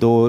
2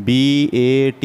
BAT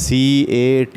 CAT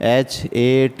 HAT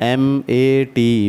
MAT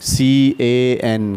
CAN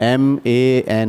MAN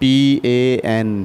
PAN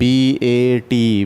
BAT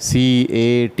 CAT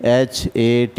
HAT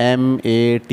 MAT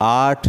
8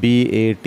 BAT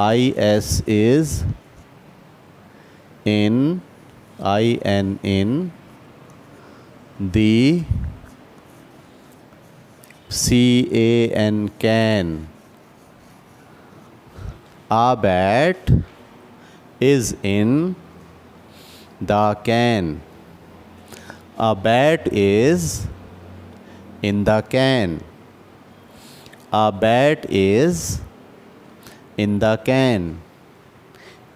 IS is in the, CAN can, a bat is in the can, a bat is in the can, a bat is in the can.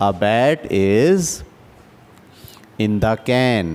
a bat is in the can.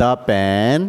the pan,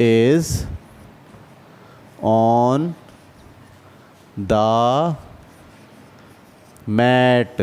is on the mat.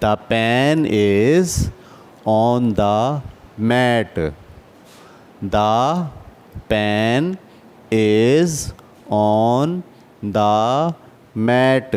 the pan is on the mat. the pan is on the mat.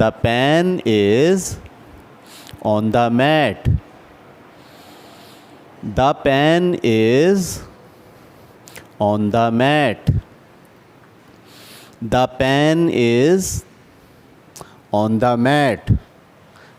the pan is on the mat. the pan is on the mat. the pan is on the mat.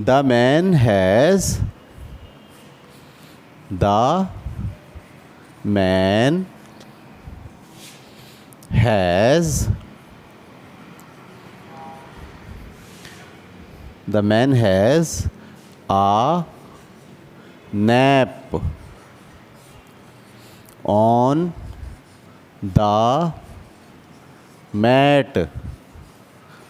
the man has, the man has, the man has a nap on the mat.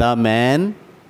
the man,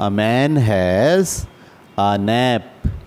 a man has a nap,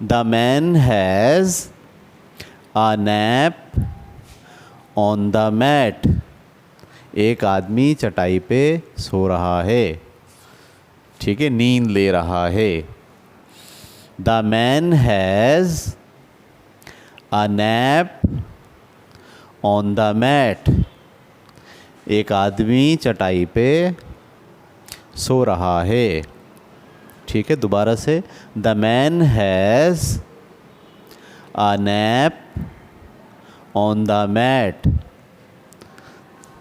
the man has a nap on the mat. एक आदमी चटाई पे सो रहा है, ठीक है, नींद ले रहा है. The man has a nap on the mat. एक आदमी चटाई पे सो रहा है, ठीक है. दोबारा से, The man has a nap on the mat.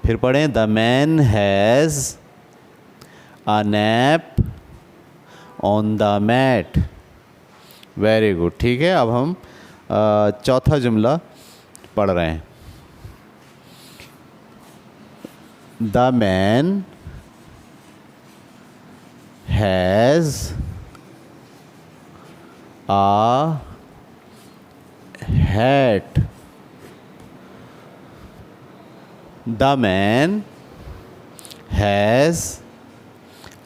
फिर पढ़ें, The man has a nap on the mat. Very good. ठीक है, अब हम चौथा जुमला पढ़ रहे हैं. The man has a hat. The man has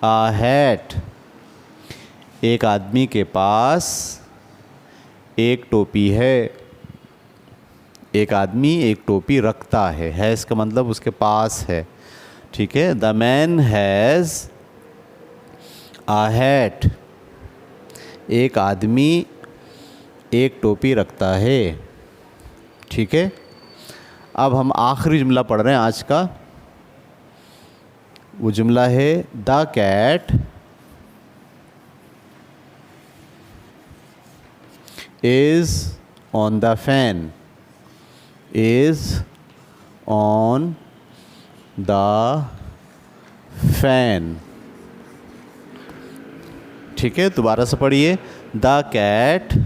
a hat. एक आदमी के पास एक टोपी है. एक आदमी एक टोपी रखता है. हैज़ का मतलब उसके पास है, ठीक है. The man has a hat. एक आदमी एक टोपी रखता है, ठीक है. अब हम आखिरी जुमला पढ़ रहे हैं आज का. वो जुमला है, the cat is on the fan. Is on the fan. ठीक है, दोबारा से पढ़िए. The cat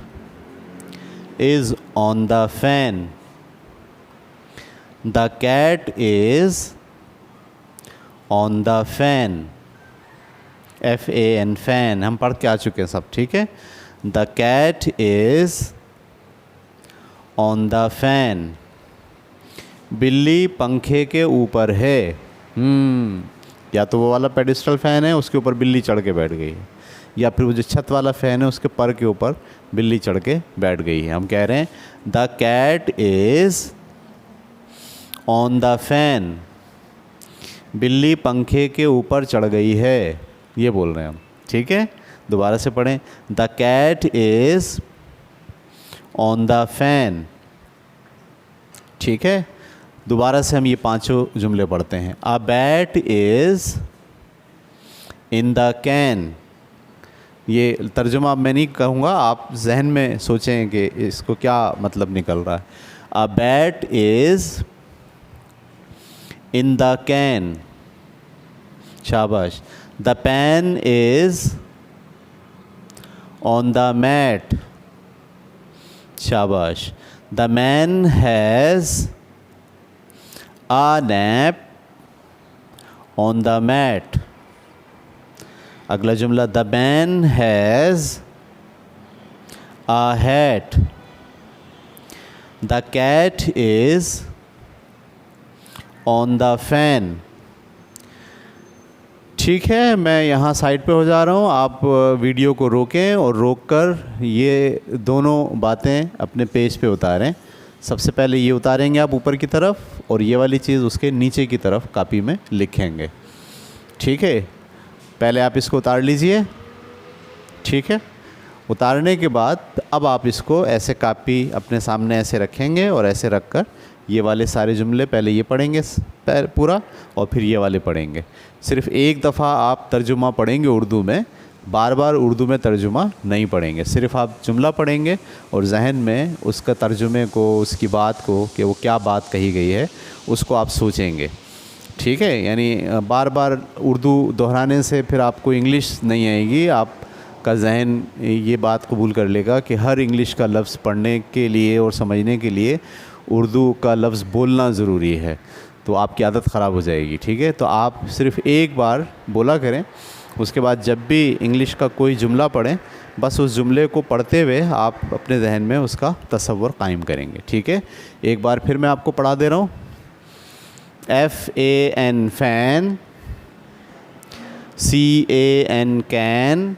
is on the fan. The cat is on the fan. FAN, fan. हम पढ़ के आ चुके हैं सब, ठीक है. The cat is on the fan. बिल्ली पंखे के ऊपर है. या तो वो वाला पेडिस्टल फ़ैन है, उसके ऊपर बिल्ली चढ़ के बैठ गई है, या फिर वो जो छत वाला फ़ैन है उसके पर के ऊपर बिल्ली चढ़ के बैठ गई है. हम कह रहे हैं the cat is on the fan. बिल्ली पंखे के ऊपर चढ़ गई है, ये बोल रहे हैं हम, ठीक है. दोबारा से पढ़ें. The cat is on the fan. ठीक है, दोबारा से हम ये पांचों जुमले पढ़ते हैं. अ bat is in the can. ये तर्जुमा अब मैं नहीं कहूँगा, आप जहन में सोचें कि इसको क्या मतलब निकल रहा है. A bat is in the can. शाबाश. The pen is on the mat. शाबाश. The man has a nap on the mat. अगला जुमला, the man has a hat. The cat is on the fan. ठीक है, मैं यहाँ side पे हो जा रहा हूँ. आप वीडियो को रोकें और रोककर ये दोनों बातें अपने पेज पे उतारें. सबसे पहले ये उतारेंगे आप ऊपर की तरफ, और ये वाली चीज़ उसके नीचे की तरफ कापी में लिखेंगे. ठीक है, पहले आप इसको उतार लीजिए. ठीक है, उतारने के बाद अब आप इसको ऐसे कापी अपने सामने ऐसे रखेंगे, और ऐसे रख कर ये वाले सारे जुमले पहले ये पढ़ेंगे पूरा, और फिर ये वाले पढ़ेंगे. सिर्फ़ एक दफ़ा आप तर्जुमा पढ़ेंगे उर्दू में, बार बार उर्दू में तर्जुमा नहीं पढ़ेंगे. सिर्फ़ आप जुमला पढ़ेंगे और जहन में उसका तर्जुमे को, उसकी बात को, कि वो क्या बात कही गई है, उसको आप सोचेंगे. ठीक है, यानी बार बार उर्दू दोहराने से फिर आपको इंग्लिश नहीं आएगी. आपका जहन ये बात कबूल कर लेगा कि हर इंग्लिश का लफ्ज़ पढ़ने के लिए और समझने के लिए उर्दू का लफ्ज़ बोलना ज़रूरी है, तो आपकी आदत ख़राब हो जाएगी. ठीक है, तो आप सिर्फ़ एक बार बोला करें. उसके बाद जब भी इंग्लिश का कोई जुमला पढ़ें, बस उस जुमले को पढ़ते हुए आप अपने जहन में उसका तसव्वुर कायम करेंगे. ठीक है, एक बार फिर मैं आपको पढ़ा दे रहा हूँ. FAN fan, CAN can,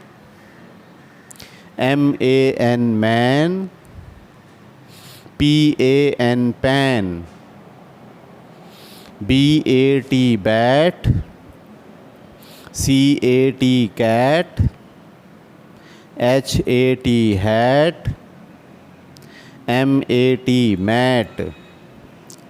MAN man, PAN pan, BAT bat, CAT cat, HAT hat, MAT mat.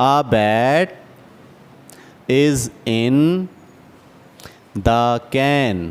A bat is in the can.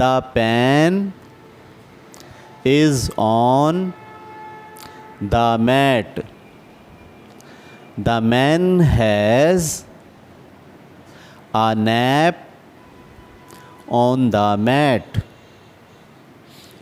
The pan is on the mat. The man has a nap on the mat.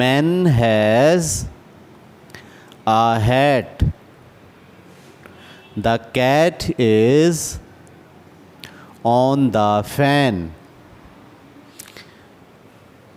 man has a hat. The cat is on the fan.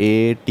AT